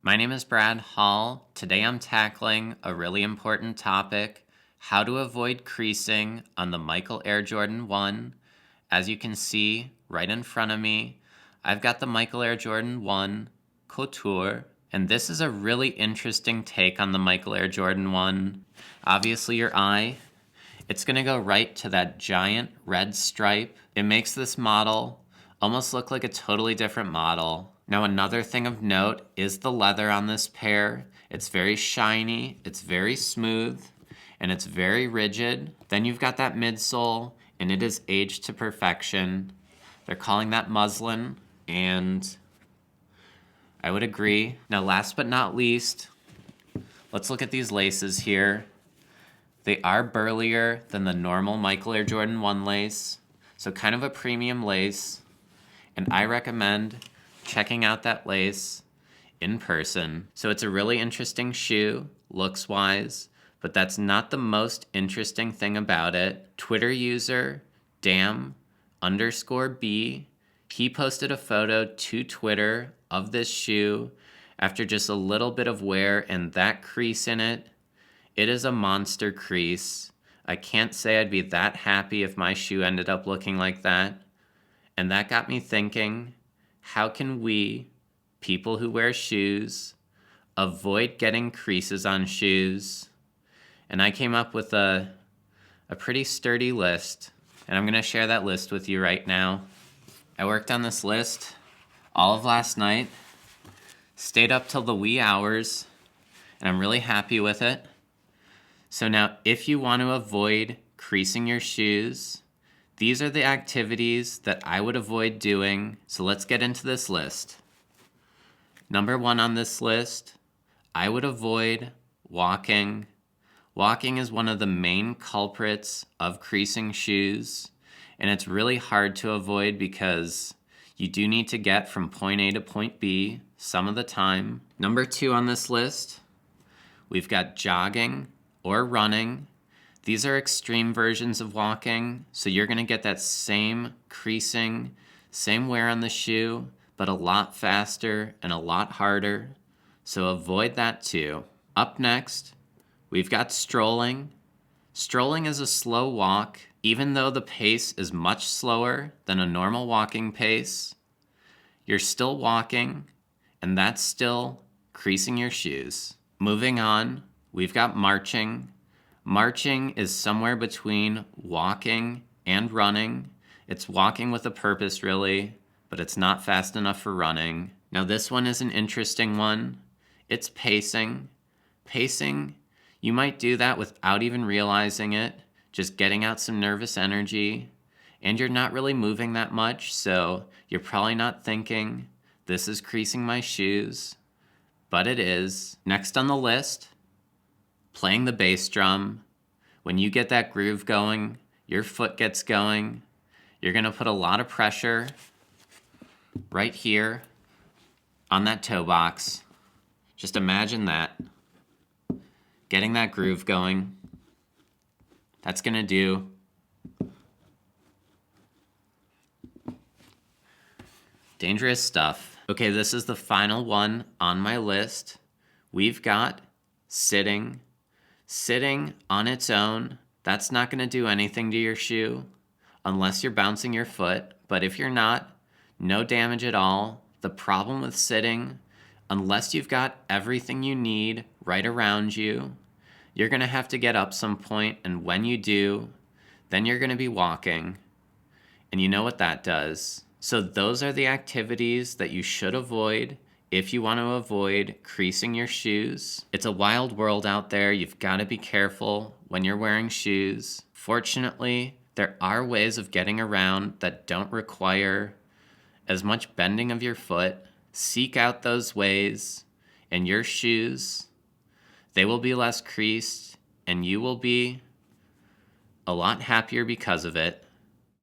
My name is Brad Hall. Today I'm tackling a really important topic, how to avoid creasing on the Michael Air Jordan 1. As you can see right in front of me, I've got the Michael Air Jordan 1 Couture, and this is a really interesting take on the Michael Air Jordan 1. Obviously your eye, it's going to go right to that giant red stripe. It makes this model almost look like a totally different model. Now another thing of note is the leather on this pair. It's very shiny, it's very smooth, and it's very rigid. Then you've got that midsole, and it is aged to perfection. They're calling that muslin, and I would agree. Now last but not least, let's look at these laces here. They are burlier than the normal Michael Air Jordan 1 lace, so kind of a premium lace, and I recommend checking out that lace in person. So it's a really interesting shoe, looks-wise, but that's not the most interesting thing about it. Twitter user Dam_B, he posted a photo to Twitter of this shoe after just a little bit of wear and that crease in it. It is a monster crease. I can't say I'd be that happy if my shoe ended up looking like that. And that got me thinking, how can we, people who wear shoes, avoid getting creases on shoes? And I came up with a pretty sturdy list, and I'm going to share that list with you right now. I worked on this list all of last night, stayed up till the wee hours, and I'm really happy with it. So now, if you want to avoid creasing your shoes, these are the activities that I would avoid doing. So let's get into this list. Number 1 on this list, I would avoid walking. Walking is one of the main culprits of creasing shoes, and it's really hard to avoid because you do need to get from point A to point B some of the time. Number 2 on this list, we've got jogging or running. These are extreme versions of walking, so you're going to get that same creasing, same wear on the shoe, but a lot faster and a lot harder, so avoid that too. Up next, we've got strolling. Strolling is a slow walk, even though the pace is much slower than a normal walking pace. You're still walking, and that's still creasing your shoes. Moving on, we've got marching. Marching is somewhere between walking and running. It's walking with a purpose, really, but it's not fast enough for running. Now this one is an interesting one. It's pacing. Pacing, you might do that without even realizing it, just getting out some nervous energy, and you're not really moving that much, so you're probably not thinking, this is creasing my shoes, but it is. Next on the list, playing the bass drum. When you get that groove going, your foot gets going, you're going to put a lot of pressure right here on that toe box. Just imagine that. Getting that groove going. That's going to do dangerous stuff. Okay, this is the final one on my list. We've got sitting. Sitting on its own, that's not going to do anything to your shoe unless you're bouncing your foot. But if you're not, no damage at all. The problem with sitting, unless you've got everything you need right around you, you're going to have to get up some point, and when you do, then you're going to be walking. And you know what that does. So those are the activities that you should avoid if you want to avoid creasing your shoes. It's a wild world out there. You've got to be careful when you're wearing shoes. Fortunately, there are ways of getting around that don't require as much bending of your foot. Seek out those ways, and your shoes, they will be less creased, and you will be a lot happier because of it.